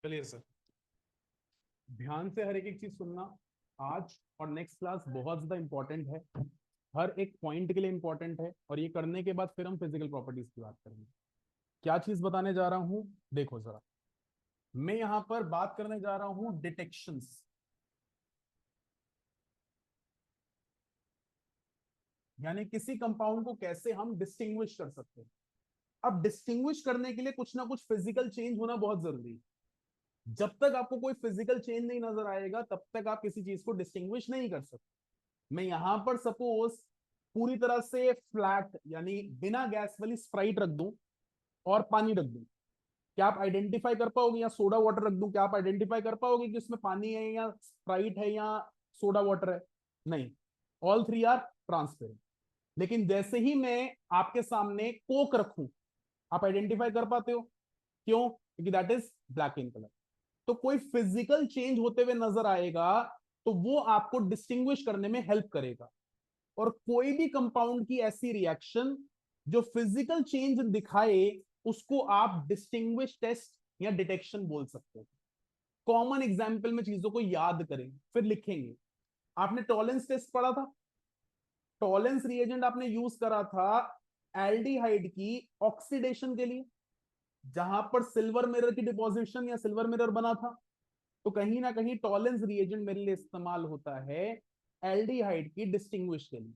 चलिए सर। ध्यान से हर एक चीज सुनना। आज और नेक्स्ट क्लास बहुत ज्यादा इंपॉर्टेंट है, हर एक पॉइंट के लिए इंपॉर्टेंट है। और ये करने के बाद फिर हम फिजिकल प्रॉपर्टीज की बात करेंगे। क्या चीज बताने जा रहा हूं, देखो जरा। मैं यहां पर बात करने जा रहा हूं डिटेक्शंस, यानी किसी कंपाउंड को कैसे हम डिस्टिंग्विश कर सकते हैं। अब डिस्टिंग्विश करने के लिए कुछ ना कुछ फिजिकल चेंज होना बहुत जरूरी है। जब तक आपको कोई फिजिकल चेंज नहीं नजर आएगा तब तक आप किसी चीज को डिस्टिंग्विश नहीं कर सकते। मैं यहां पर सपोज पूरी तरह से फ्लैट यानी बिना गैस वाली स्प्राइट रख दूं और पानी रख दूं, क्या आप आइडेंटिफाई कर पाओगे? या सोडा वाटर रख दूं, क्या आप आइडेंटिफाई कर पाओगे कि उसमें पानी है या स्प्राइट है या सोडा वाटर है? नहीं, ऑल थ्री आर ट्रांसपेरेंट। लेकिन जैसे ही मैं आपके सामने कोक रखूं, आप आइडेंटिफाई कर पाते हो? क्यों? क्योंकि that is black in colour. तो कोई फिजिकल चेंज होते हुए नजर आएगा तो वो आपको डिस्टिंग्विश करने में हेल्प करेगा। और कोई भी कंपाउंड की ऐसी रिएक्शन जो फिजिकल चेंज दिखाए उसको आप डिस्टिंग्विश टेस्ट या डिटेक्शन बोल सकते हो। कॉमन एग्जाम्पल में चीजों को याद करें फिर लिखेंगे। आपने टॉलेंस टेस्ट पढ़ा था। टॉलेंस रिएजेंट आपने यूज करा था एल्डिहाइड की ऑक्सीडेशन के लिए, जहां पर सिल्वर मिरर की डिपोजिशन या सिल्वर मिरर बना था। तो कहीं ना कहीं टॉलेंस रिएजेंट मेरे लिए इस्तेमाल होता है एल्डिहाइड की डिस्टिंग्विश के लिए।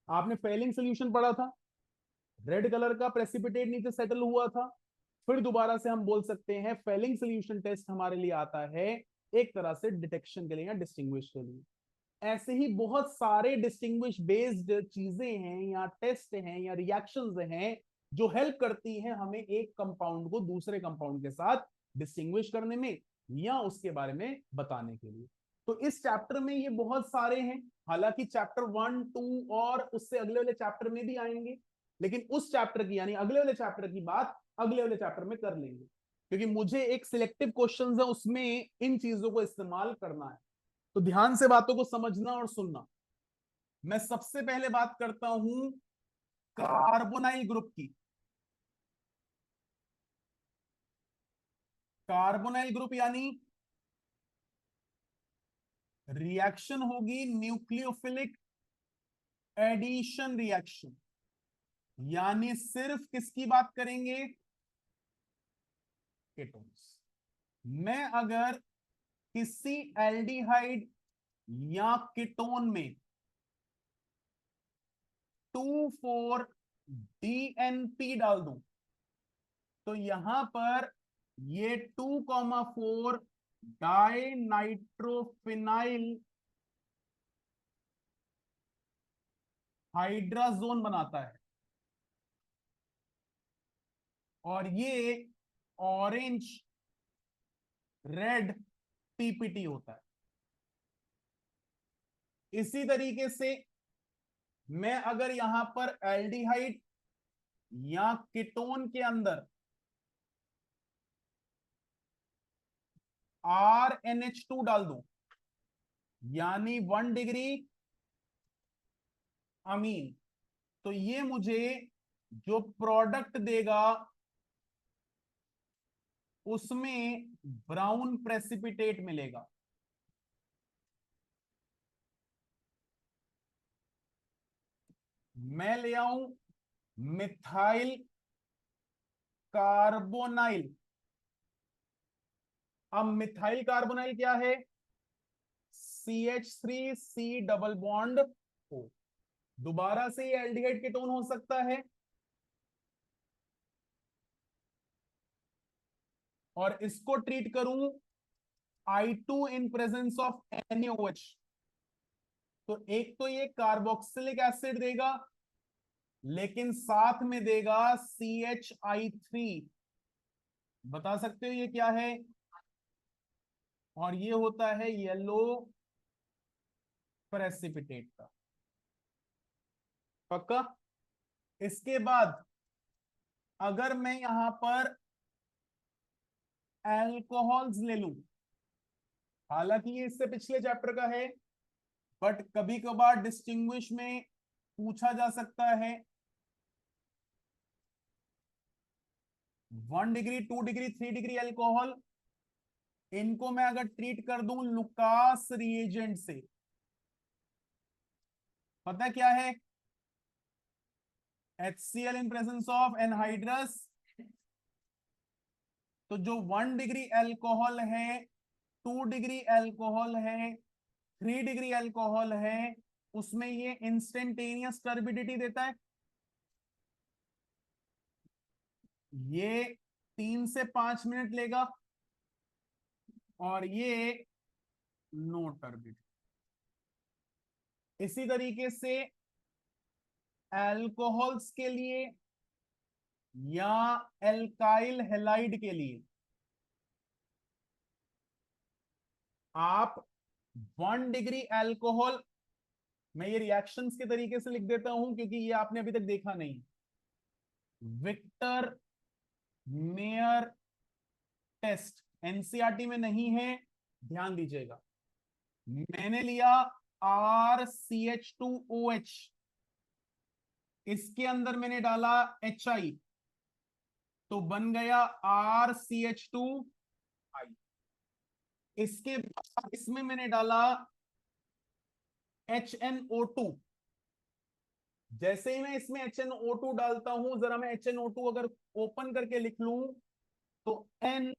आपने फेलिंग सोल्यूशन पढ़ा था, रेड कलर का प्रेसिपिटेट नीचे सेटल हुआ था। फिर दोबारा से हम बोल सकते हैं फेलिंग सोल्यूशन टेस्ट हमारे लिए आता है एक तरह से डिटेक्शन के लिए या डिस्टिंग्विश के लिए। ऐसे ही बहुत सारे डिस्टिंग्विश बेस्ड चीजें हैं या टेस्ट हैं या रिएक्शंस हैं जो हेल्प करती हैं हमें एक कंपाउंड को दूसरे कंपाउंड के साथ डिस्टिंग्विश करने में या उसके बारे में बताने के लिए। तो इस चैप्टर में ये बहुत सारे हैं। हालांकि चैप्टर 1, 2 और उससे अगले वाले चैप्टर में भी आएंगे, लेकिन उस चैप्टर की यानी अगले वाले चैप्टर की बात अगले वाले चैप्टर में कर लेंगे, क्योंकि मुझे एक सिलेक्टिव क्वेश्चन है उसमें इन चीजों को इस्तेमाल करना है। तो ध्यान से बातों को समझना और सुनना। मैं सबसे पहले बात करता हूं कार्बोनाइल ग्रुप की। कार्बोनाइल ग्रुप यानी रिएक्शन होगी न्यूक्लियोफिलिक एडिशन रिएक्शन, यानी सिर्फ किसकी बात करेंगे? केटोन्स। मैं अगर किसी एल्डिहाइड या कीटोन में 2,4-DNP डाल दूं तो यहां पर ये 2,4 डाई नाइट्रोफिनाइल हाइड्राजोन बनाता है। और ये ऑरेंज रेड पीपीटी होता है। इसी तरीके से मैं अगर यहां पर एल्डिहाइड या कीटोन के अंदर RNH2 डाल दूं, यानी 1 डिग्री अमीन, तो ये मुझे जो प्रोडक्ट देगा उसमें ब्राउन प्रेसिपिटेट मिलेगा। मैं ले आऊं मिथाइल कार्बोनाइल। अब मिथाइल कार्बोनाइल क्या है? CH3C double bond O। दोबारा से ये एल्डिहाइड कीटोन हो सकता है और इसको ट्रीट करूं I2 in presence of NaOH, तो एक तो ये कार्बोक्सिलिक एसिड देगा लेकिन साथ में देगा CHI3। बता सकते हो ये क्या है? और ये होता है येलो प्रेसिपिटेट का। पक्का? इसके बाद अगर मैं यहां पर एल्कोहल्स ले लूं, हालांकि ये इससे पिछले चैप्टर का है बट कभी कभार डिस्टिंग्विश में पूछा जा सकता है। 1 डिग्री, 2 डिग्री, 3 डिग्री एल्कोहल इनको मैं अगर ट्रीट कर दूं लुकास रिएजेंट से, पता क्या है, HCl in presence of anhydrous, तो जो 1 डिग्री एल्कोहल है, 2 डिग्री एल्कोहल है, 3 डिग्री एल्कोहल है, उसमें ये इंस्टेंटेनियस टर्बिडिटी देता है। ये 3 से 5 मिनट लेगा और ये नो टर्बिडिटी। इसी तरीके से एल्कोहल्स के लिए या एल्काइल हेलाइड के लिए आप 1 डिग्री एल्कोहल, मैं ये रिएक्शंस के तरीके से लिख देता हूं क्योंकि ये आपने अभी तक देखा नहीं। विक्टर मेयर टेस्ट एनसीईआरटी में नहीं है, ध्यान दीजिएगा। मैंने लिया RCH2OH, इसके अंदर मैंने डाला HI, तो बन गया RCH2I। इसके बाद इसमें मैंने डाला HNO2। जैसे ही मैं इसमें HNO2 डालता हूं, जरा मैं HNO2 अगर ओपन करके लिख लूं तो N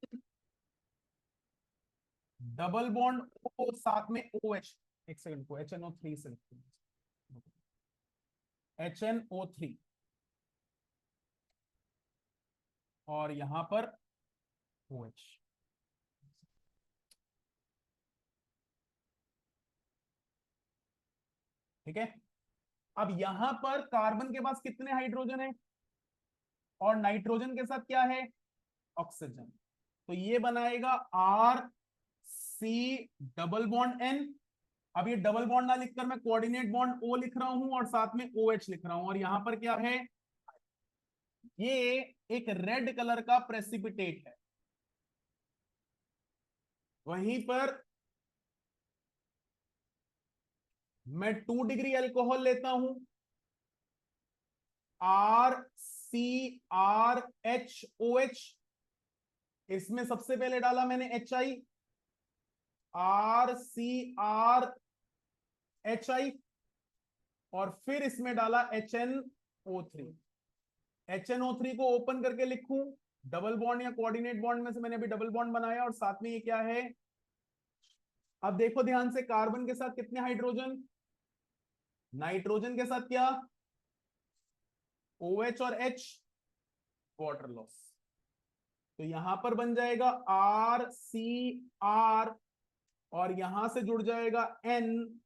डबल बॉन्ड O साथ में OH, एक सेकंड को HNO3 से लिखते हैं, HNO3 और यहां पर OH। ठीक है, अब यहां पर कार्बन के पास कितने हाइड्रोजन है और नाइट्रोजन के साथ क्या है, ऑक्सीजन, तो ये बनाएगा RC डबल बॉन्ड N। अब ये डबल बॉन्ड ना लिखकर मैं कोऑर्डिनेट बॉन्ड O लिख रहा हूं और साथ में OH लिख रहा हूं, और यहां पर क्या है, ये एक रेड कलर का प्रेसिपिटेट है। वहीं पर मैं 2 डिग्री एल्कोहल लेता हूं, RCRHOH, इसमें सबसे पहले डाला मैंने HI, RCRHI, और फिर इसमें डाला HNO3। HNO3 को ओपन करके लिखूं, डबल बॉन्ड या कोऑर्डिनेट बॉन्ड में से मैंने अभी डबल बॉन्ड बनाया, और साथ में ये क्या है, अब देखो ध्यान से, कार्बन के साथ कितने हाइड्रोजन, नाइट्रोजन के साथ क्या, OH और H, वाटर लॉस, तो यहां पर बन जाएगा RCR और यहां से जुड़ जाएगा N,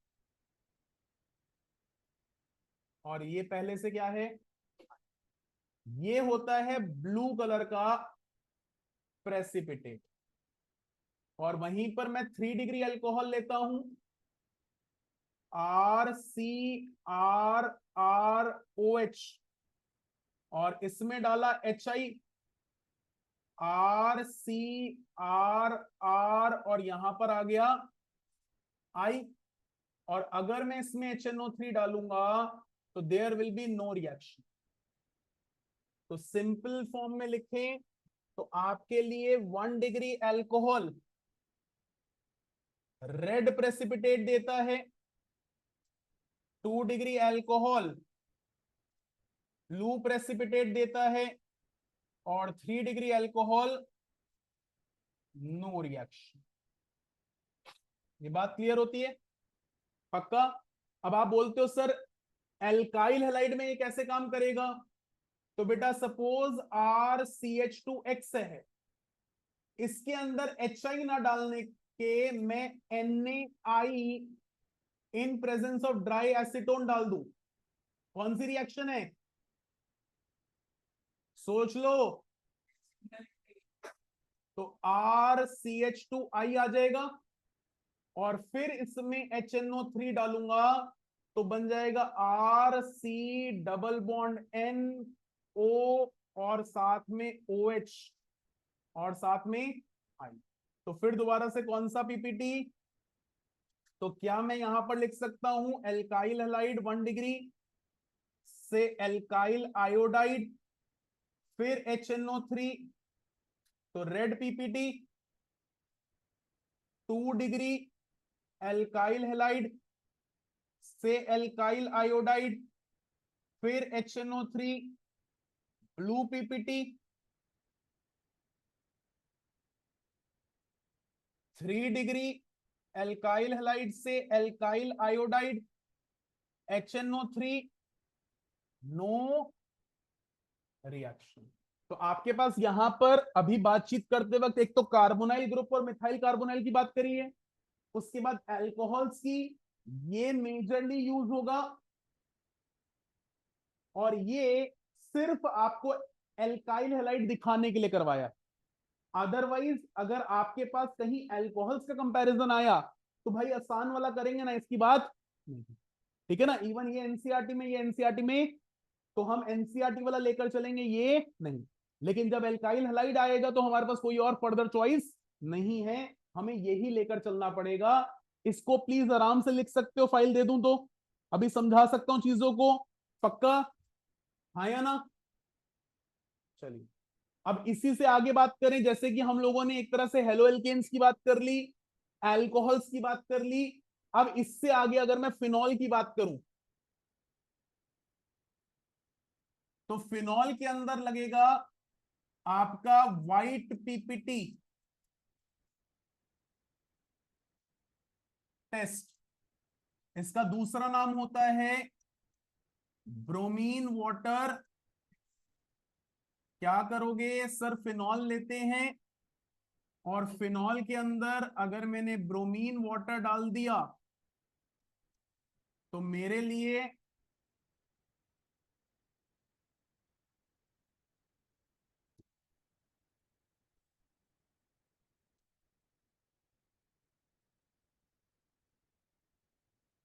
और ये पहले से क्या है, ये होता है ब्लू कलर का प्रेसिपिटेट। और वहीं पर मैं 3 डिग्री अल्कोहल लेता हूं, RCRROH, और इसमें डाला HI, RCRR, और यहां पर आ गया I, और अगर मैं इसमें HNO3 डालूंगा तो there will be no reaction. तो सिंपल फॉर्म में लिखें तो आपके लिए 1 डिग्री एल्कोहल रेड प्रेसिपिटेट देता है, 2 डिग्री एल्कोहल ब्लू प्रेसिपिटेट देता है, और 3 डिग्री एल्कोहल नो रिएक्शन। ये बात क्लियर होती है, पक्का। अब आप बोलते हो सर एल्काइल हैलाइड में ये कैसे काम करेगा, तो बेटा सपोज RCH2X है, इसके अंदर HI ना डालने के मैं NaI in presence of dry acetone डाल दूं, कौन सी रिएक्शन है, सोच लो। तो RCH2I आ जाएगा, और फिर इसमें HNO3 डालूंगा तो बन जाएगा RC डबल बॉन्ड NO, और साथ में OH, और साथ में I। तो फिर दोबारा से कौन सा PPT, तो क्या मैं यहां पर लिख सकता हूं एल्काइल हैलाइड 1 डिग्री से एल्काइल आयोडाइड, फिर HNO3, तो red PPT, 2 degree alkyl halide से एल्काइल आयोडाइड, फिर HNO3 blue PPT, 3 degree alkyl halide से alkyl iodide, HNO3, no reaction. तो आपके पास यहां पर अभी बातचीत करते वक्त एक तो कार्बोनाइल ग्रुप और मिथाइल कार्बोनाइल की बात करी है, उसके बाद अल्कोहल्स की, ये मेजरली यूज होगा, और ये सिर्फ आपको एल्काइल हेलाइड दिखाने के लिए करवाया। अदरवाइज अगर आपके पास कहीं अल्कोहल्स का कंपैरिजन आया तो भाई आसान वाला करेंगे ना, इसकी बात नहीं। ठीक है ना, इवन ये एनसीईआरटी में, ये एनसीईआरटी में तो हम एनसीईआरटी वाला लेकर चलेंगे, ये नहीं। लेकिन जब एल्काइल हैलाइड आएगा तो हमारे पास कोई और फर्दर चॉइस नहीं है, हमें यही लेकर चलना पड़ेगा। इसको प्लीज आराम से लिख सकते हो, फाइल दे दूं तो अभी समझा सकता हूं चीजों को, पक्का? हाँ या ना? चलिए, अब इसी से आगे बात करें। जैसे कि हम लोगों ने एक तरह से हेलो एल्केन्स की बात कर ली, अल्कोहल्स की बात कर ली, अब इससे आगे अगर मैं फिनॉल की बात करूं तो फिनॉल के अंदर लगेगा आपका व्हाइट पीपीटी टेस्ट। इसका दूसरा नाम होता है ब्रोमीन वाटर। क्या करोगे सर? फिनॉल लेते हैं और फिनॉल के अंदर अगर मैंने ब्रोमीन वाटर डाल दिया तो मेरे लिए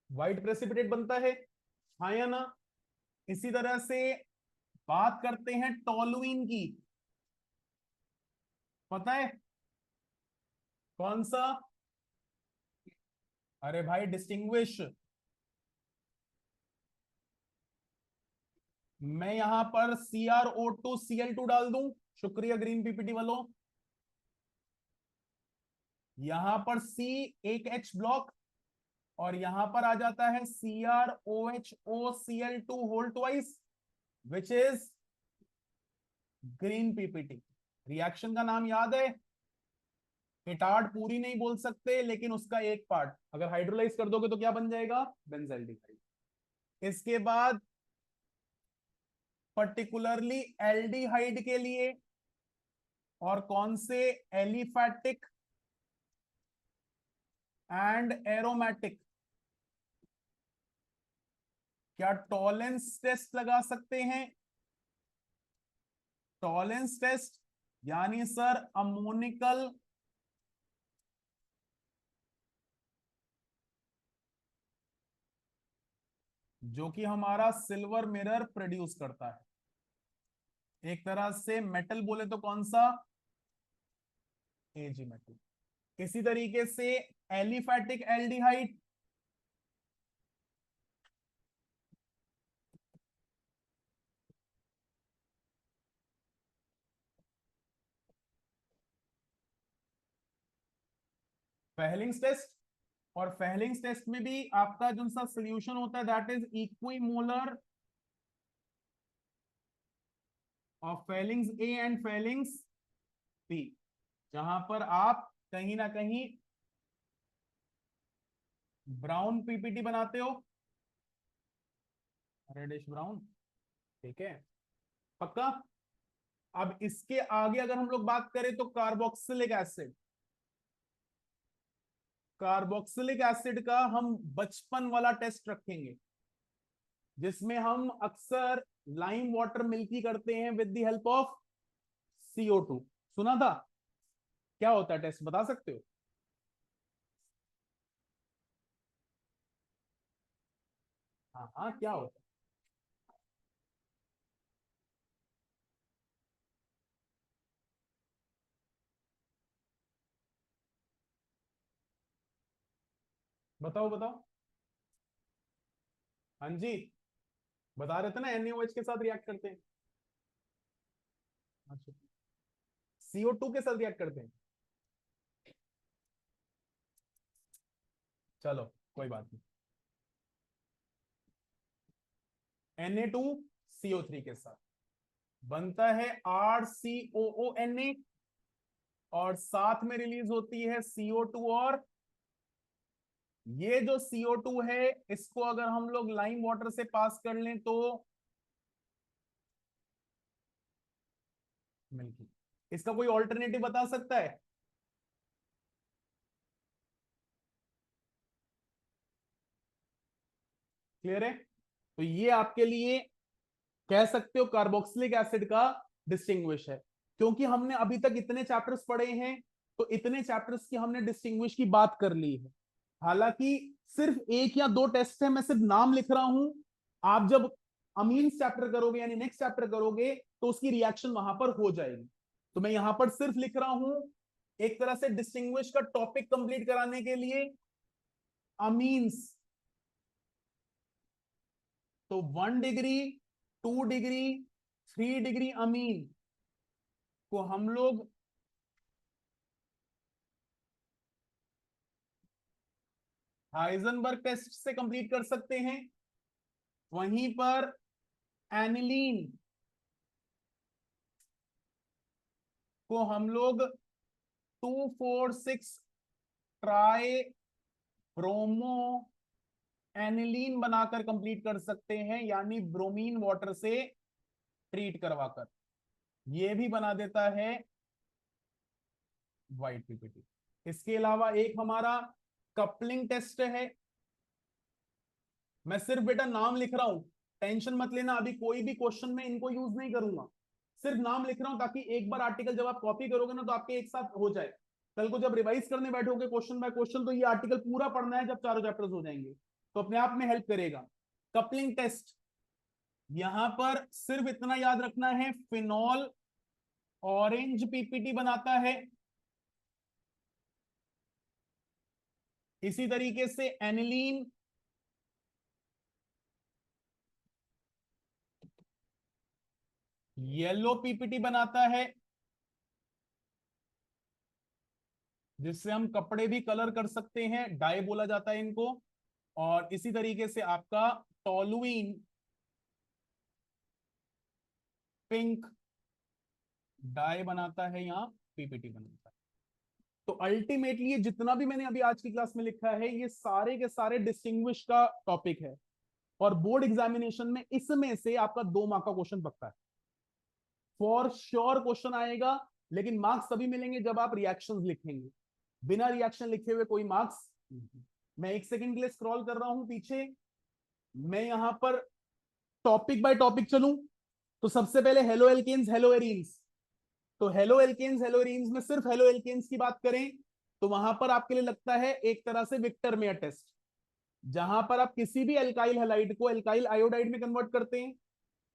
व्हाइट प्रेसिपिटेट बनता है, हाँ या ना? इसी तरह से बात करते हैं टोलुइन की, पता है कौन सा? अरे भाई डिस्टिंग्विश। मैं यहां पर CrO2 Cl2 डाल दूं, शुक्रिया ग्रीन पीपीटी वालों। यहां पर C एक H ब्लॉक, और यहां पर आ जाता है CrOHOCl2 whole twice, which is green PPT. Reaction का नाम याद है? इटार्ड पूरी नहीं बोल सकते, लेकिन उसका एक पार्ट अगर हाइड्रोलाइज कर दोगे तो क्या बन जाएगा? बेंजाइल्डिहाइड। इसके बाद पर्टिकुलरली एल्डिहाइड के लिए और कौन से, एलिफैटिक एंड एरोमेटिक, क्या टॉलेंस टेस्ट लगा सकते हैं? टॉलेंस टेस्ट यानी सर अमोनिकल जो कि हमारा सिल्वर मिरर प्रोड्यूस करता है, एक तरह से मेटल बोले तो कौन सा? एजी मेटल। इसी तरीके से एलिफैटिक एल्डिहाइड, फेहलिंग्स टेस्ट, और फेहलिंग्स टेस्ट में भी आपका जो सा सोल्यूशन होता है that is equimolar of Fehling's A and Fehling's B, जहां पर आप कहीं ना कहीं ब्राउन पीपीटी बनाते हो, रेडिश ब्राउन। ठीक है, पक्का? अब इसके आगे अगर हम लोग बात करें तो कार्बोक्सिलिक एसिड, कार्बोक्सिलिक एसिड का हम बचपन वाला टेस्ट रखेंगे, जिसमें हम अक्सर लाइम वाटर मिल्की करते हैं with the help of CO2। सुना था? क्या होता है टेस्ट, बता सकते हो? हाँ हाँ, क्या होता है? बताओ बताओ। हाँ जी, बता रहे थे ना NaOH के साथ रिएक्ट करते हैं। अच्छा, CO2 के साथ रिएक्ट करते हैं। चलो कोई बात नहीं। Na2CO3 के साथ बनता है RCOONA, और साथ में रिलीज होती है CO2, और ये जो CO2 है इसको अगर हम लोग लाइम वाटर से पास कर लें तो मिल्की। इसका कोई ऑल्टरनेटिव बता सकता है? क्लियर है? तो ये आपके लिए कह सकते हो कार्बोक्सिलिक एसिड का डिस्टिंग्विश है। क्योंकि हमने अभी तक इतने चैप्टर्स पढ़े हैं, तो इतने चैप्टर्स की हमने डिस्टिंग्विश की बात कर ली है। हालांकि सिर्फ एक या दो टेस्ट है, मैं सिर्फ नाम लिख रहा हूं। आप जब अमीन्स चैप्टर करोगे यानी नेक्स्ट चैप्टर करोगे तो उसकी रिएक्शन वहां पर हो जाएगी। तो मैं यहां पर सिर्फ लिख रहा हूं एक तरह से डिस्टिंग्विश का टॉपिक कंप्लीट कराने के लिए अमीन्स। तो 1 डिग्री, 2 डिग्री, 3 डिग्री अमीन को हम लोग हाइजेनबर्ग टेस्ट से कंप्लीट कर सकते हैं। वहीं पर एनिलीन को हम लोग 2,4,6 ट्राई ब्रोमो एनिलीन बनाकर कंप्लीट कर सकते हैं, यानी ब्रोमीन वाटर से ट्रीट करवाकर। यह भी बना देता है व्हाइट पीपीटी। इसके अलावा एक हमारा कपलिंग टेस्ट है। मैं सिर्फ बेटा नाम लिख रहा हूं, टेंशन मत लेना, अभी कोई भी क्वेश्चन में इनको यूज नहीं करूंगा। सिर्फ नाम लिख रहा हूं ताकि एक बार आर्टिकल जब आप कॉपी करोगे ना तो आपके एक साथ हो जाए। कल को जब रिवाइज करने बैठोगे क्वेश्चन बाय क्वेश्चन, तो ये आर्टिकल पूरा पढ़ना है जब चारों चैप्टर्स हो जाएंगे, तो अपने आप में हेल्प करेगा। कपलिंग टेस्ट, यहां पर सिर्फ इतना याद रखना है, फिनॉल ऑरेंज पीपीटी बनाता है। इसी तरीके से एनिलीन येलो पीपीटी बनाता है, जिससे हम कपड़े भी कलर कर सकते हैं, डाई बोला जाता है इनको। और इसी तरीके से आपका टोलुइन पिंक डाई बनाता है, यहां पीपीटी बनाता है। तो अल्टीमेटली ये जितना भी मैंने अभी आज की क्लास में लिखा है, ये सारे के सारे डिस्टिंग्विश का टॉपिक है। और बोर्ड एग्जामिनेशन में इसमें से आपका 2 मार्क का क्वेश्चन पक्का है, फॉर श्योर क्वेश्चन आएगा। लेकिन मार्क्स तभी मिलेंगे जब आप रिएक्शंस लिखेंगे, बिना रिएक्शन लिखे हुए कोई मार्क्स नहीं। मैं 1 सेकंड के लिए स्क्रॉल कर रहा हूं पीछे। मैं यहां पर टॉपिक बाय टॉपिक चलूं तो सबसे पहले हेलो एल्केन्स हेलो एरीन्स। तो हेलो एल्केन्स हेलो एरीन्स में सिर्फ हेलो एल्केन्स की बात करें तो वहां पर आपके लिए लगता है एक तरह से विक्टर मेयर टेस्ट, जहां पर आप किसी भी एल्काइल हैलाइड को एल्काइल आयोडाइड में कन्वर्ट करते हैं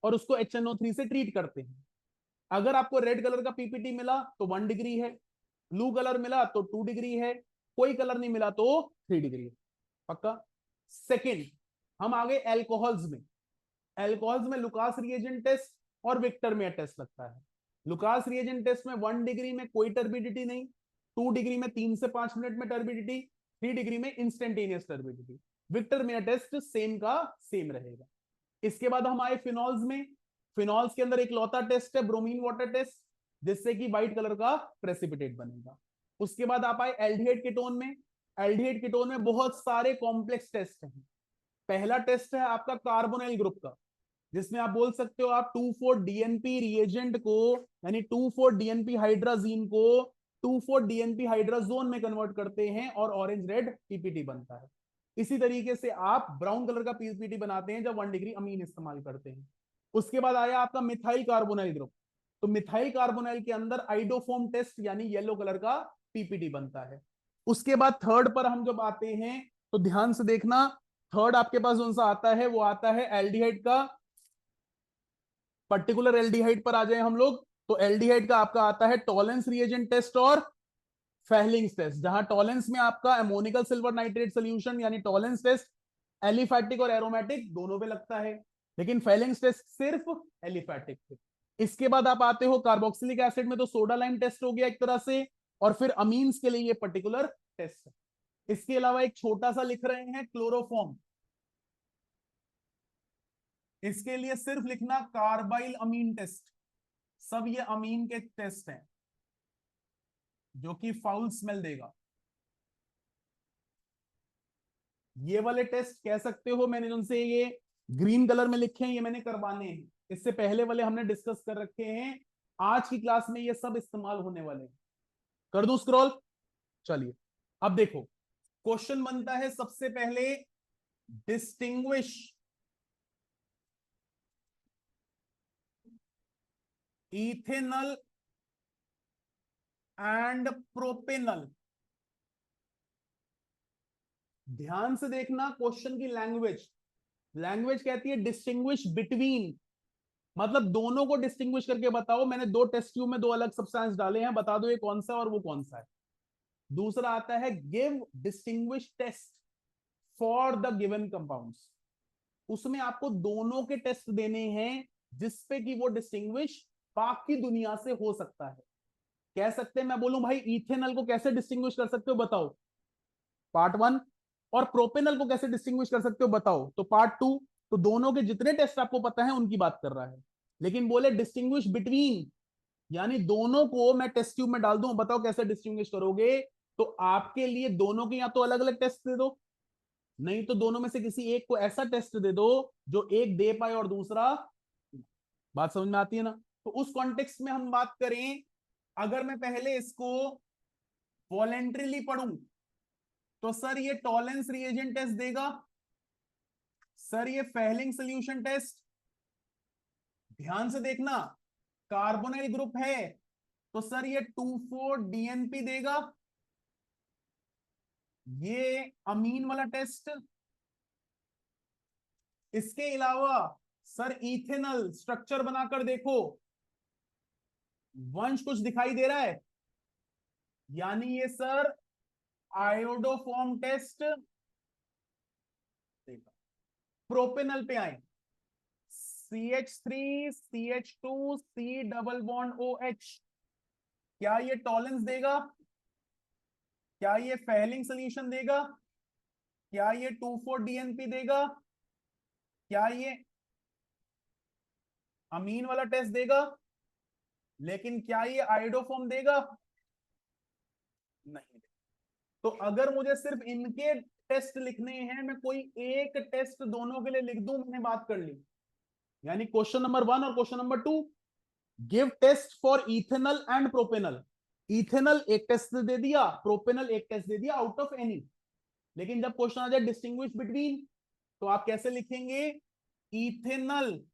और उसको HNO3 से ट्रीट करते हैं। अगर आपको रेड कलर का पीपीटी मिला तो 1 डिग्री है, ब्लू कलर मिला तो 2 डिग्री है, कोई कलर नहीं मिला तो 3 डिग्री है। पक्का? सेकेंड, हम आगे एल्कोहल्स में। एल्कोहल्स में लुकास रिएजेंट टेस्ट और विक्टर मेयर टेस्ट लगता है। लुकास रिएजेंट टेस्ट में 1 डिग्री में कोई टर्बिडिटी नहीं, 2 डिग्री में 3 से 5 मिनट में टर्बिडिटी, 3 डिग्री में instantaneous turbidity. Victor Meyer test same का सेम रहेगा। इसके बाद हम आए फिनॉल्स में। फिनॉल्स के अंदर एक लौता टेस्ट है ब्रोमीन वाटर टेस्ट, जिससे कि व्हाइट कलर का प्रेसिपिटेट बनेगा। उसके बाद आप आए एल्डिहाइड कीटोन में। एल्डिहाइड कीटोन में बहुत सारे कॉम्प्लेक्स टेस्ट हैं। पहला टेस्ट है आपका कार्बोनाइल ग्रुप का, जिसमें आप बोल सकते हो आप 2,4-DNP रिएजेंट को यानी 2,4-DNP हाइड्राजीन को 2,4-DNP हाइड्राजोन में कन्वर्ट करते हैं और ऑरेंज रेड पीपीटी बनता है। इसी तरीके से आप ब्राउन कलर का पीपीटी बनाते हैं जब 1 डिग्री अमीन इस्तेमाल करते हैं। उसके बाद आया आपका मिथाइल कार्बोनाइल ग्रुप। तो मिथाइल कार्बोनाइल के अंदर आइडोफोम टेस्ट यानी येलो कलर का पीपीटी बनता है। उसके बाद थर्ड पर हम जब आते हैं तो ध्यान से देखना, थर्ड आपके पास कौन सा आता है, वो आता है एल्डिहाइड का। पर्टिकुलर एल्डिहाइड पर आ जाए हम लोग तो एल्डिहाइड का आपका आता है टॉलेंस रिएजेंट टेस्ट और फेहलिंग्स टेस्ट, जहां टॉलेंस में आपका अमोनिकल सिल्वर नाइट्रेट सोल्यूशन यानी टॉलेंस टेस्ट एलिफैटिक और एरोमेटिक दोनों पे लगता है, लेकिन फेहलिंग्स टेस्ट सिर्फ एलिफैटिक पे। इसके बाद आप आते हो कार्बोक्सिलिक एसिड में, तो सोडा लाइम टेस्ट हो गया एक तरह से, और फिर अमीन्स के लिए ये पर्टिकुलर टेस्ट है। इसके अलावा एक छोटा सा लिख रहे हैं क्लोरोफॉर्म, इसके लिए सिर्फ लिखना कार्बाइल अमीन टेस्ट। सब ये अमीन के टेस्ट हैं जो कि फाउल स्मेल देगा। ये वाले टेस्ट कह सकते हो, मैंने उनसे ये ग्रीन कलर में लिखे हैं, ये मैंने करवाने हैं। इससे पहले वाले हमने डिस्कस कर रखे हैं, आज की क्लास में ये सब इस्तेमाल होने वाले हैं। कर दूं स्क्रॉल? चलिए अब देखो, क्वेश्चन बनता है सबसे पहले, डिस्टिंग्विश इथेनॉल एंड प्रोपेनॉल। ध्यान से देखना क्वेश्चन की लैंग्वेज। लैंग्वेज कहती है डिस्टिंग्विश बिटवीन, मतलब दोनों को डिस्टिंग्विश करके बताओ। मैंने दो टेस्ट ट्यूब में दो अलग सब्सटेंस डाले हैं, बता दो ये कौन सा और वो कौन सा है। दूसरा आता है give distinguish test for the given compounds. उसमें आपको दोनों के टेस्ट देने हैं जिसपे कि वो डिस्टिंग्विश बाकी दुनिया से हो सकता है। कह सकते हैं, मैं बोलूं भाई इथेनॉल को कैसे डिस्टिंग्विश कर सकते हो बताओ, पार्ट 1। और प्रोपेनॉल को कैसे डिस्टिंग्विश कर सकते हो बताओ, तो पार्ट 2। तो दोनों के जितने टेस्ट आपको पता है उनकी बात कर रहा है। लेकिन बोले डिस्टिंग्विश बिटवीन, यानी दोनों को मैं टेस्ट ट्यूब में डाल दूं, बताओ कैसे डिस्टिंग्विश करोगे। तो आपके लिए दोनों के या तो अलग अलग टेस्ट दे दो, नहीं तो दोनों में से किसी एक को ऐसा टेस्ट दे दो जो एक दे पाए और दूसरा। बात समझ में आती है ना? तो उस कॉन्टेक्स्ट में हम बात करें, अगर मैं पहले इसको वॉलेंट्रीली पढ़ूं तो सर ये टॉलेंस रिएजेंट टेस्ट देगा, सर ये फेहलिंग सोल्यूशन टेस्ट। ध्यान से देखना, कार्बोनाइल ग्रुप है तो सर ये 2,4-DNP देगा। ये अमीन वाला टेस्ट। इसके अलावा सर इथेनॉल स्ट्रक्चर बनाकर देखो, वंश कुछ दिखाई दे रहा है, यानी ये सर आयोडोफॉर्म टेस्ट। प्रोपेनल पे आए, CH3CH2 डबल बॉन्ड OH, क्या ये टॉलेंस देगा? क्या ये फेहलिंग सोल्यूशन देगा? क्या ये 2,4-DNP देगा? क्या ये अमीन वाला टेस्ट देगा? लेकिन क्या ये आयोडोफॉर्म देगा? नहीं। तो अगर मुझे सिर्फ इनके टेस्ट लिखने हैं, मैं कोई एक टेस्ट दोनों के लिए लिख दूं, मैंने बात कर ली। यानी क्वेश्चन नंबर 1 और question number 2, give test for ethanol and propanol. Ethanol एक टेस्ट दे दिया, प्रोपेनॉल एक टेस्ट दे दिया, आउट ऑफ एनी। लेकिन जब क्वेश्चन आ जाए डिस्टिंग्विश बिटवीन, तो आप कैसे लिखेंगे? Ethanol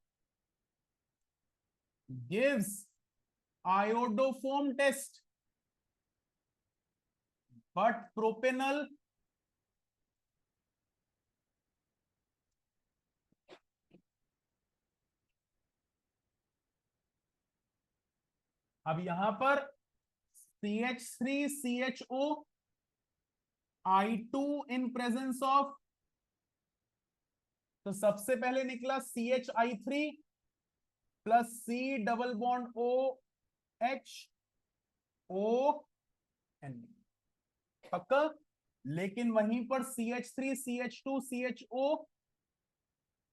gives iodoform test but propanol अब यहां पर CH3CHO I2 in presence of, तो सबसे पहले निकला CHI3 plus C double bond OHON, पक्का। लेकिन वहीं पर CH3CH2CHO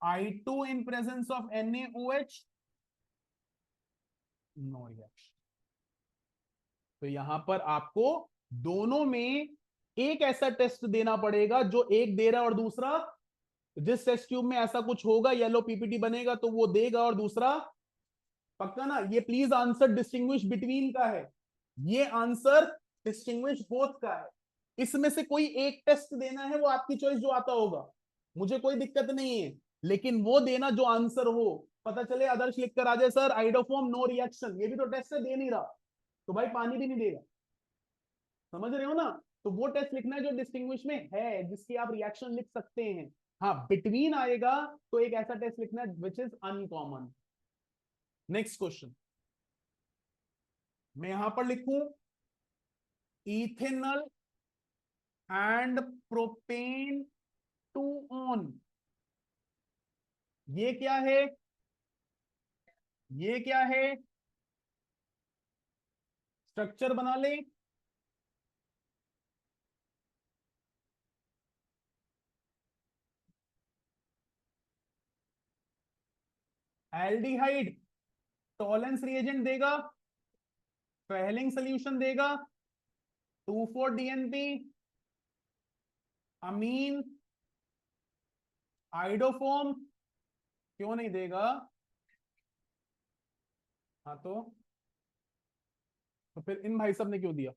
I2 in presence of NaOH, no reaction. तो यहां पर आपको दोनों में एक ऐसा टेस्ट देना पड़ेगा जो एक दे रहा है और दूसरा, जिस टेस्ट ट्यूब में ऐसा कुछ होगा, येलो पीपीटी बनेगा तो वो देगा और दूसरा, पक्का ना? ये प्लीज आंसर डिस्टिंग्विश बिटवीन का है, ये आंसर डिस्टिंग्विश बोथ का है। इसमें से कोई एक टेस्ट देना है, वो आपकी चॉइस जो आता होगा, मुझे कोई दिक्कत नहीं है। लेकिन वो देना जो आंसर हो, पता चले आदर्श लिख कर आ जाए सर आइडोफॉर्म नो रिएक्शन, ये भी तो टेस्ट है, दे नहीं रहा तो भाई पानी भी नहीं देगा। समझ रहे हो ना? तो वो टेस्ट लिखना है जो डिस्टिंग्विश में है, जिसकी आप रिएक्शन लिख सकते हैं। हाँ, बिटवीन आएगा तो एक ऐसा टेस्ट लिखना है which is uncommon. Next question, मैं यहां पर लिखूं ethanol and propane two on. ये क्या है? ये क्या है? स्ट्रक्चर बना ले। एल्डिहाइड टॉलेंस रिएजेंट देगा, फेहलिंग सोल्यूशन देगा, 2,4-DNP, अमीन, आइडोफोम, क्यों नहीं देगा? हाँ तो फिर इन भाई साहब ने क्यों दिया?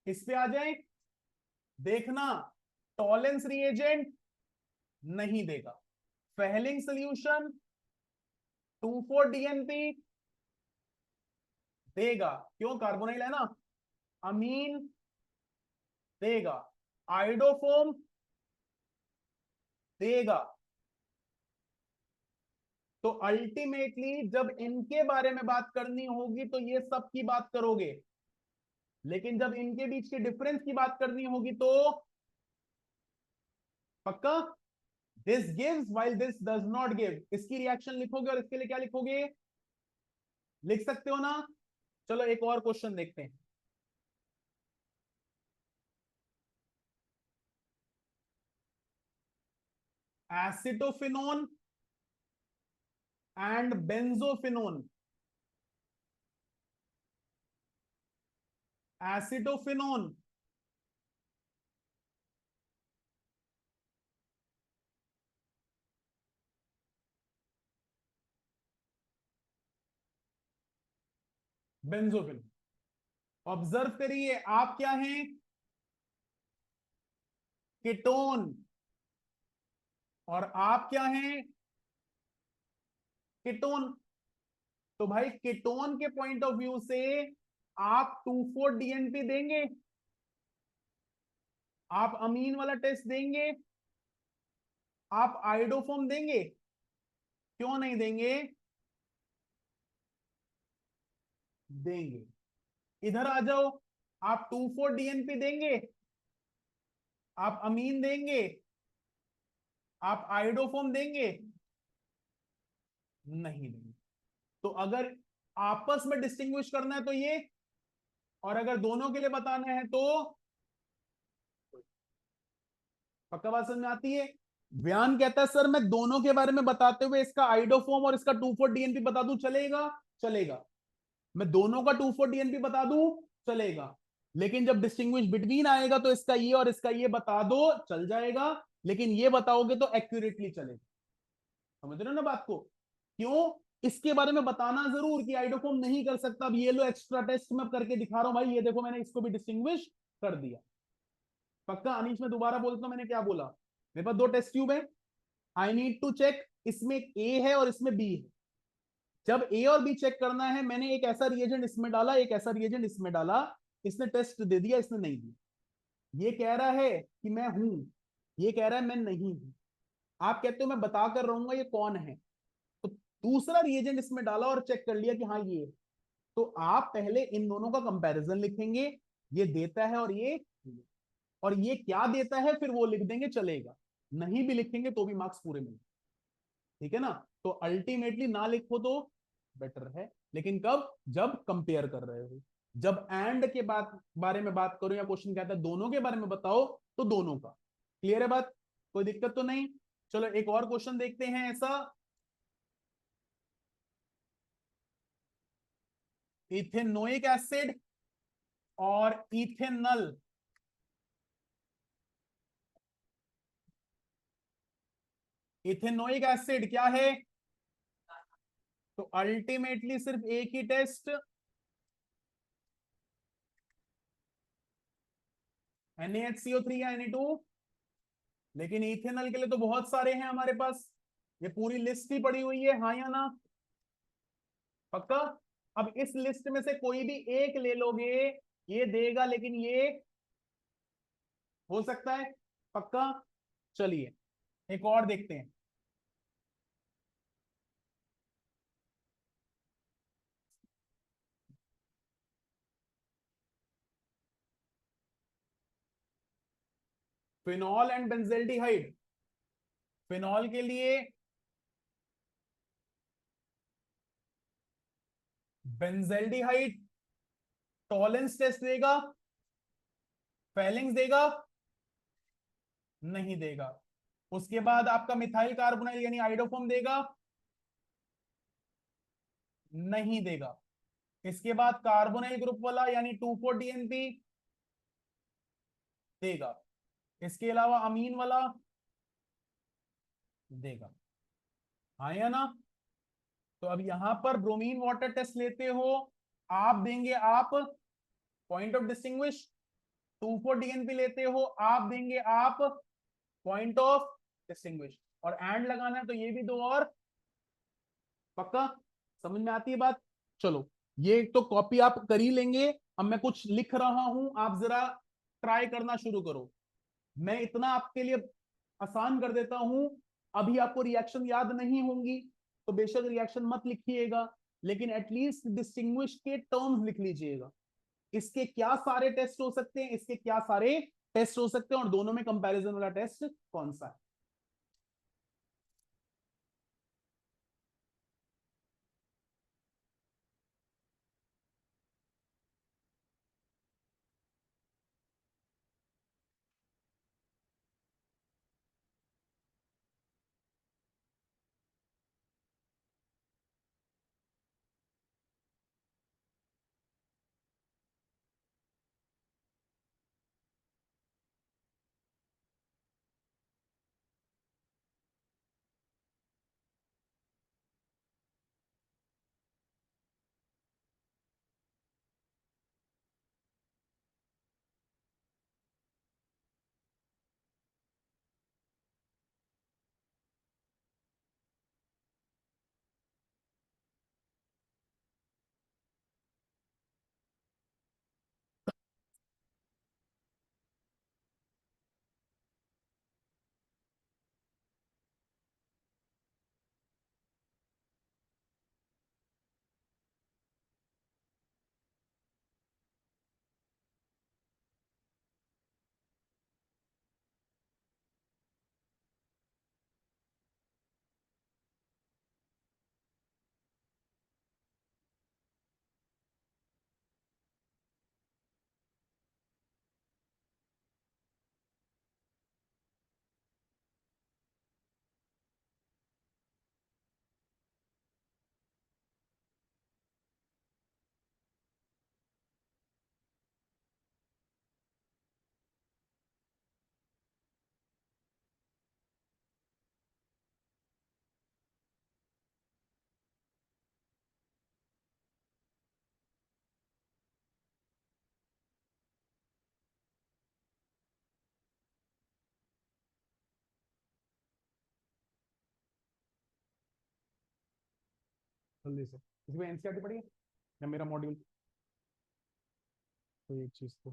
इस पे आ जाए, देखना, टॉलेंस रिएजेंट नहीं देगा, फेहलिंग सोल्यूशन 2,4-DNP देगा, क्यों? कार्बोनाइल है ना, अमीन देगा, आइडोफोम देगा। तो अल्टीमेटली जब इनके बारे में बात करनी होगी तो ये सब की बात करोगे, लेकिन जब इनके बीच के डिफरेंस की बात करनी होगी तो पक्का this gives while this does not give, इसकी रिएक्शन लिखोगे और इसके लिए क्या लिखोगे? लिख सकते हो ना? चलो एक और क्वेश्चन देखते हैं। Acetophenone and benzophenone, acetophenone benzophenone, observe करिए आप क्या हैं? कीटोन, और आप क्या हैं? कीटोन। तो भाई कीटोन के पॉइंट ऑफ व्यू से आप 2,4-DNP देंगे, आप अमीन वाला टेस्ट देंगे, आप आइडोफोम देंगे? क्यों नहीं देंगे? देंगे। इधर आ जाओ, आप 2,4-DNP देंगे, आप अमीन देंगे, आप आइडोफोम देंगे? नहीं देंगे। तो अगर आपस में डिस्टिंग्विश करना है तो ये, और अगर दोनों के लिए बताना है तो पक्का बात समझ में आती है? व्यान कहता है सर मैं दोनों के बारे में बताते हुए इसका आइडोफॉर्म और इसका 2,4-DNP बता दूं, चलेगा? चलेगा। मैं दोनों का 2,4-DNP बता दूं, चलेगा। लेकिन जब डिस्टिंग्विश बिटवीन आएगा तो इसका ये और इसका ये बता दो, चल जाएगा। लेकिन ये बताओगे तो एक्यूरेटली चलेगा। समझ रहे हो ना बात को? क्यों? इसके बारे में बताना जरूर कि आइडोफॉर्म नहीं कर सकता। अब ये लो एक्स्ट्रा टेस्ट मैं करके दिखा रहा हूं भाई, ये देखो मैंने इसको भी डिस्टिंग्विश कर दिया। पक्का अनीश, मैं दोबारा बोलता हूं मैंने क्या बोला। मेरे पास दो टेस्ट ट्यूब है, आई नीड टू चेक, इसमें ए है और इसमें बी है। जब ए और बी चेक करना है, मैंने एक ऐसा रिएजेंट इसमें डाला, एक ऐसा रिएजेंट इसमें डाला, इसने टेस्ट दे दिया, इसने नहीं दिया। ये कह रहा है कि मैं हूं, ये कह रहा है मैं नहीं हूं। आप कहते हो मैं बता कर रहूंगा ये कौन है, तो दूसरा रिएजेंट इसमें डाला और चेक कर लिया कि हाँ ये है। तो आप पहले इन दोनों का कंपैरिजन लिखेंगे, ये देता है और ये क्या देता है फिर वो लिख देंगे, चलेगा। नहीं भी लिखेंगे तो भी मार्क्स पूरे मिलेंगे। ठीक है ना? तो अल्टीमेटली ना लिखो तो बेटर है, लेकिन कब? जब कंपेयर कर रहे हो। जब एंड के बारे में बात करो या क्वेश्चन कहता है दोनों के बारे में बताओ, तो दोनों का। क्लियर है बात? कोई दिक्कत तो नहीं? चलो एक और क्वेश्चन देखते हैं ऐसा। इथेनोइक एसिड और इथेनल, इथेनोइक एसिड क्या है? तो अल्टीमेटली सिर्फ एक ही टेस्ट, NaHCO3 या Na2। लेकिन इथेनॉल के लिए तो बहुत सारे हैं हमारे पास, ये पूरी लिस्ट ही पड़ी हुई है, हाँ या ना? पक्का? अब इस लिस्ट में से कोई भी एक ले लोगे, ये देगा, लेकिन ये हो सकता है। पक्का? चलिए एक और देखते हैं। Phenol and benzaldehyde. फिनॉल के लिए बेंजेल्डिहाइड टॉलेंस टेस्ट देगा, फेलिंग्स देगा? नहीं देगा। उसके बाद आपका मिथाइल कार्बोनाइल यानी आइडोफॉर्म देगा? नहीं देगा। इसके बाद कार्बोनाइल ग्रुप वाला यानी 2,4-DNP देगा। इसके अलावा अमीन वाला देगा। हाँ या ना? तो अब यहां पर ब्रोमीन वाटर टेस्ट लेते हो, आप देंगे आप पॉइंट ऑफ डिस्टिंग्विश। 2,4-DNP लेते हो, आप देंगे आप पॉइंट ऑफ डिस्टिंग्विश। और एंड लगाना है तो ये भी दो और। पक्का? समझ में आती है बात? चलो, ये तो कॉपी आप कर ही लेंगे। अब मैं कुछ लिख रहा हूं, आप जरा ट्राई करना शुरू करो। मैं इतना आपके लिए आसान कर देता हूं। अभी आपको रिएक्शन याद नहीं होंगी तो बेशक रिएक्शन मत लिखिएगा, लेकिन एटलीस्ट डिस्टिंग्विश के टर्म्स लिख लीजिएगा। इसके क्या सारे टेस्ट हो सकते हैं, इसके क्या सारे टेस्ट हो सकते हैं, और दोनों में कंपैरिजन वाला टेस्ट कौन सा है। जल्दी से, इसमें एनसीईआरटी पढ़ी है या मेरा मॉड्यूल? तो एक चीज तो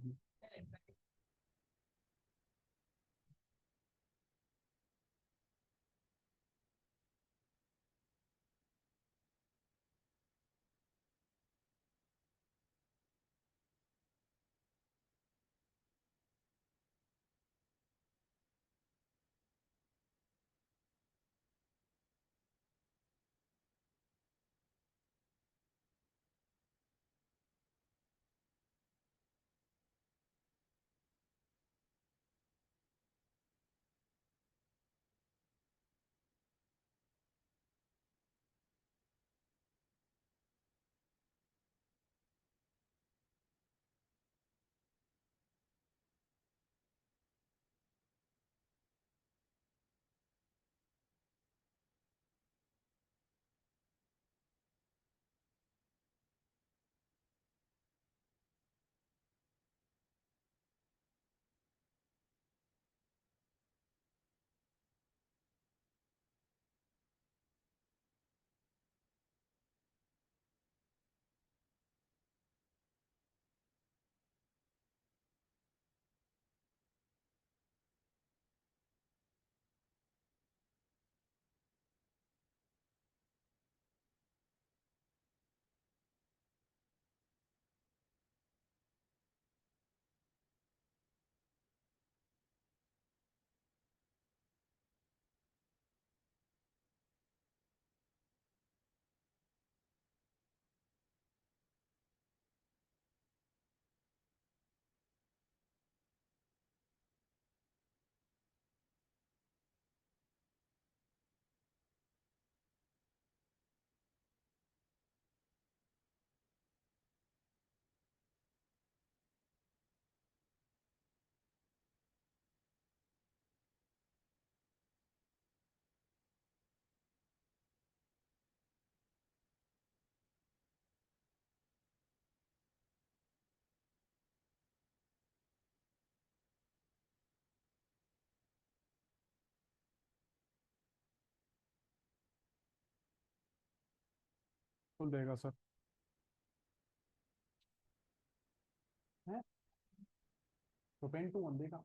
बिल्कुल देगा सर। है, तो 10 to 1 देगा।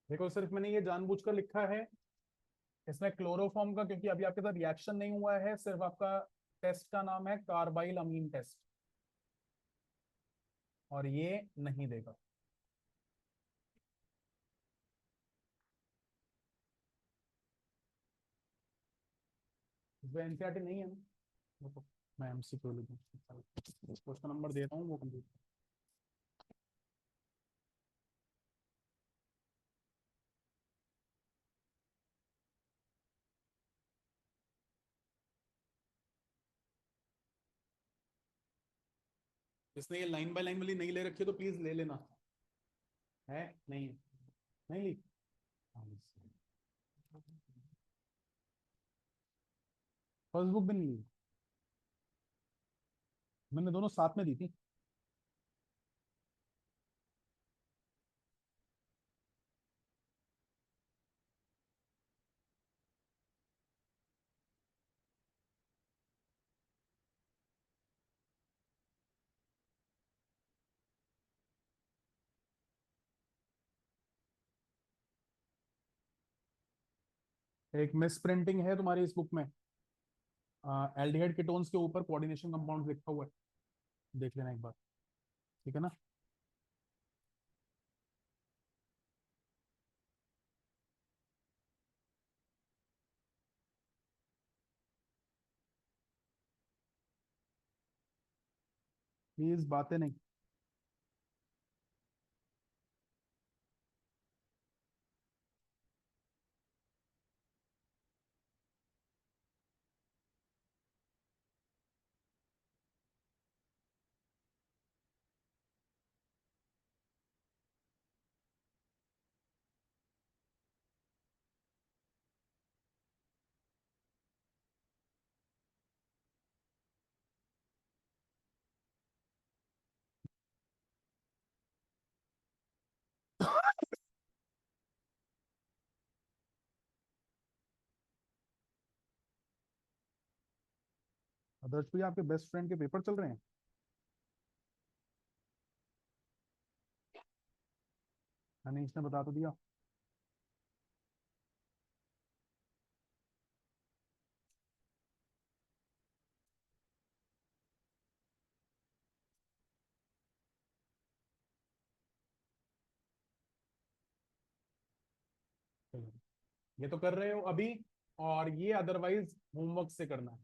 देखो सिर्फ मैंने ये जानबूझकर लिखा है इसमें क्लोरोफॉर्म का, क्योंकि अभी आपके साथ रिएक्शन नहीं हुआ है, सिर्फ आपका टेस्ट का नाम है कार्बाइल अमीन टेस्ट, और ये नहीं देगा। इसमें एनसीईआरटी नहीं है ना। देखो, मैं एमसीक्यू लिखूं, क्वेश्चन नंबर दे रहा हूँ वो कंप्लीट। जिसने ये लाइन बाय लाइन वाली नहीं ले रखी है तो प्लीज ले लेना। है, नहीं है, नहीं ली। फर्स्ट बुक भी नहीं ली, मैंने दोनों साथ में दी थी। एक मिस प्रिंटिंग है तुम्हारी इस बुक में, एल्डिहाइड कीटोन्स के ऊपर कोऑर्डिनेशन कंपाउंड लिखा हुआ है, देख लेना एक बार। ठीक है ना। प्लीज बातें नहीं। आदर्श भैया, आपके बेस्ट फ्रेंड के पेपर चल रहे हैं। अनीश ने बता तो दिया। चलो, ये तो कर रहे हो अभी, और ये अदरवाइज होमवर्क से करना है।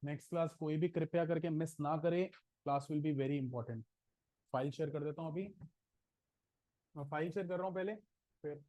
नेक्स्ट क्लास कोई भी कृपया करके मिस ना करे, class will be very important. File share कर देता हूँ अभी, मैं फाइल शेयर कर रहा हूँ पहले, फिर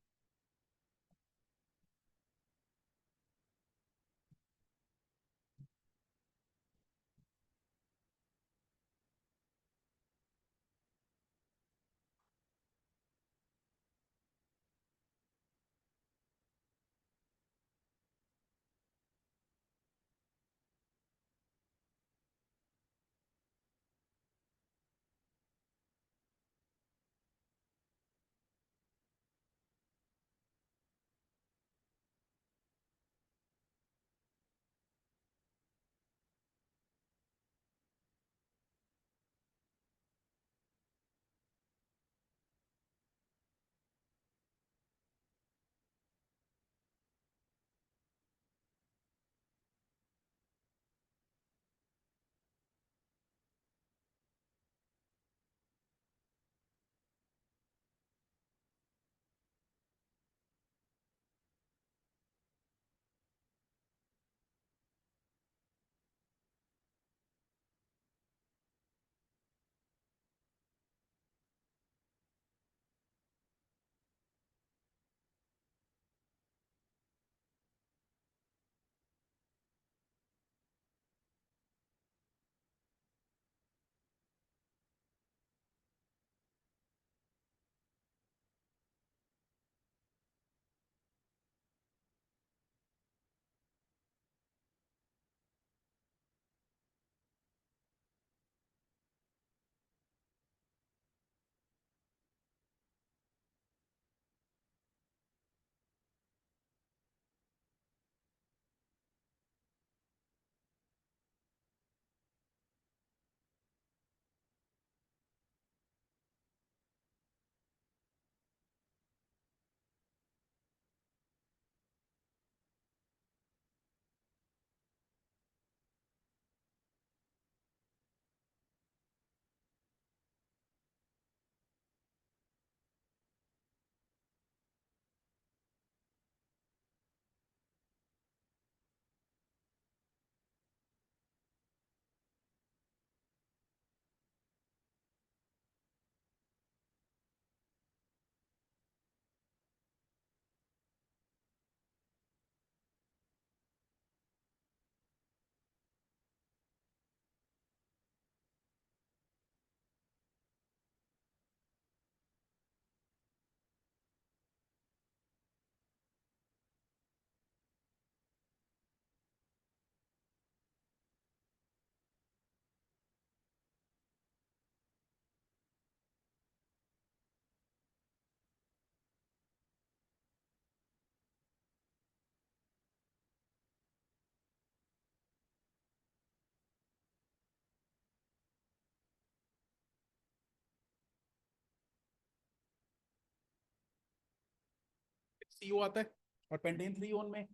CO आता है, और पेंटेन 3 ओन में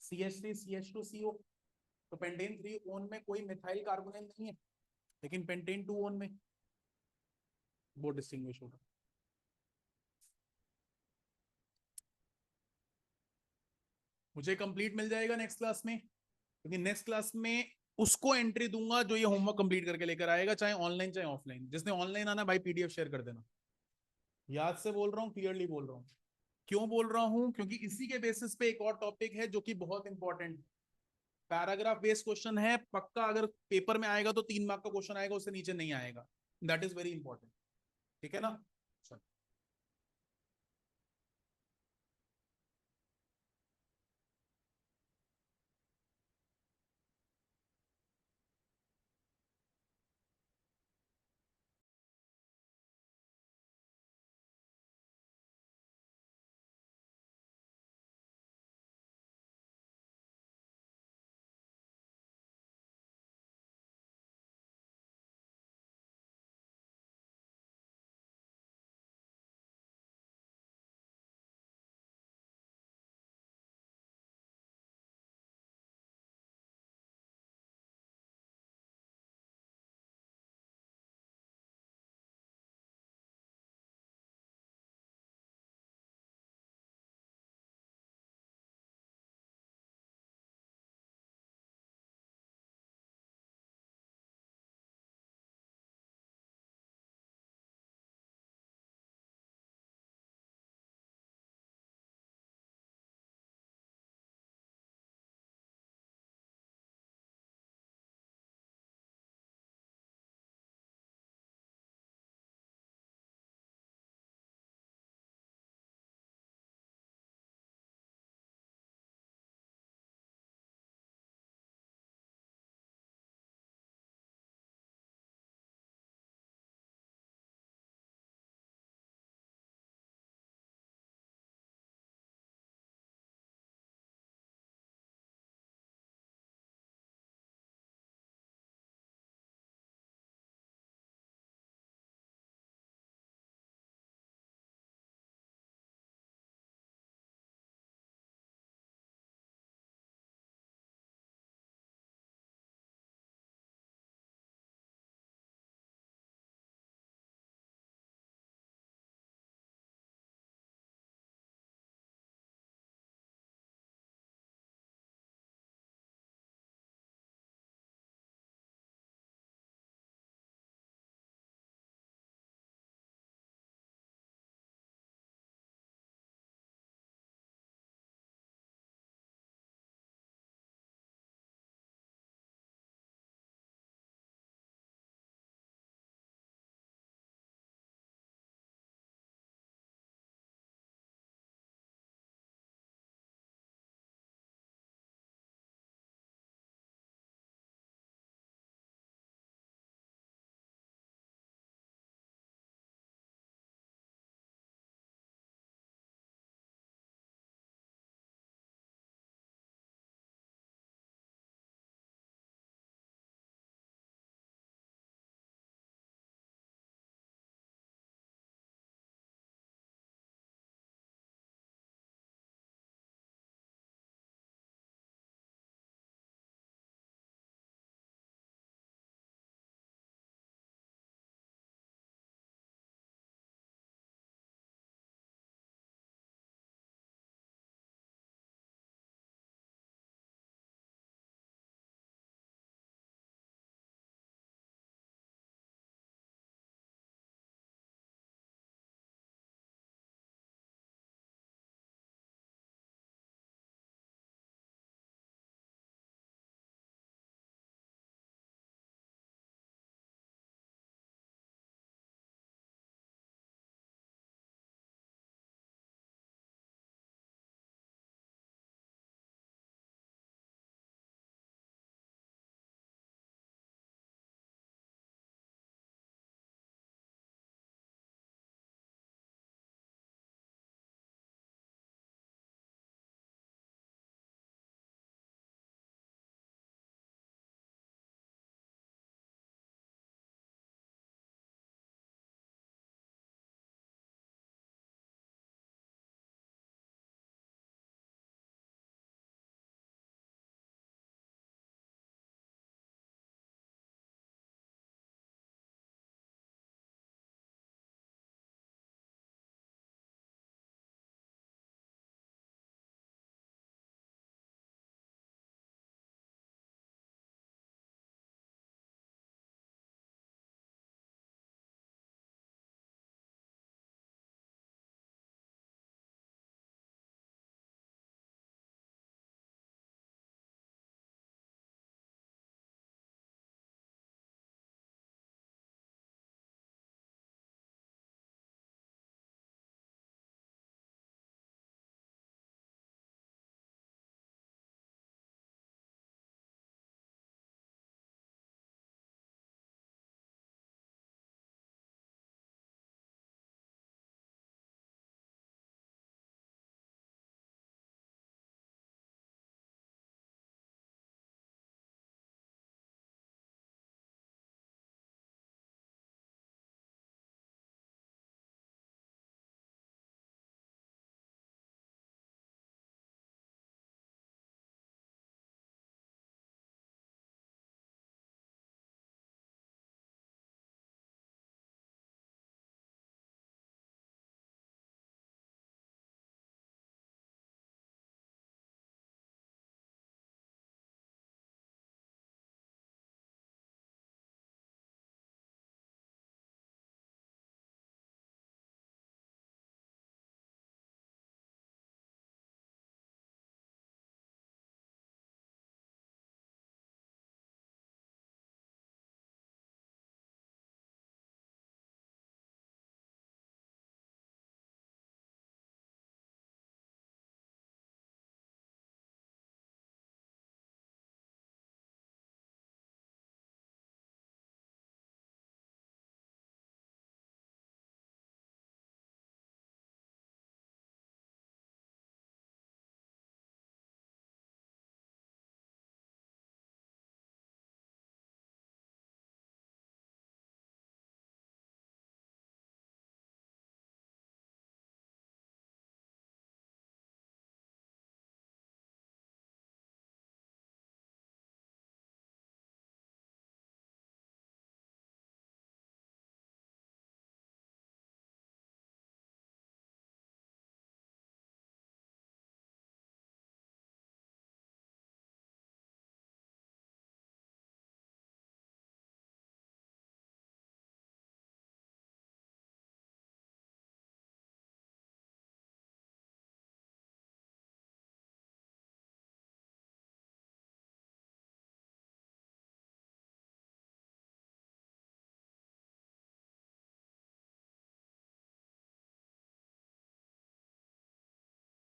CH3 CH2 CO। तो पेंटेन 3 ओन में कोई मिथाइल कार्बोनिल नहीं है, लेकिन पेंटेन 2 ओन में वो डिस्टिंग्विश होगा। मुझे कंप्लीट मिल जाएगा नेक्स्ट क्लास में, क्योंकि नेक्स्ट क्लास में उसको एंट्री दूंगा जो ये होमवर्क कंप्लीट करके लेकर आएगा, चाहे ऑनलाइन चाहे ऑफलाइन। जिसने ऑनलाइन आना भाई PDF शेयर कर देना। याद से बोल रहा हूँ, क्लियरली बोल रहा हूँ। क्यों बोल रहा हूं? क्योंकि इसी के बेसिस पे एक और टॉपिक है जो कि बहुत इंपॉर्टेंट, पैराग्राफ बेस्ड क्वेश्चन है पक्का। अगर पेपर में आएगा तो 3 मार्क का क्वेश्चन आएगा, उससे नीचे नहीं आएगा। That is very important. ठीक है ना? चलो।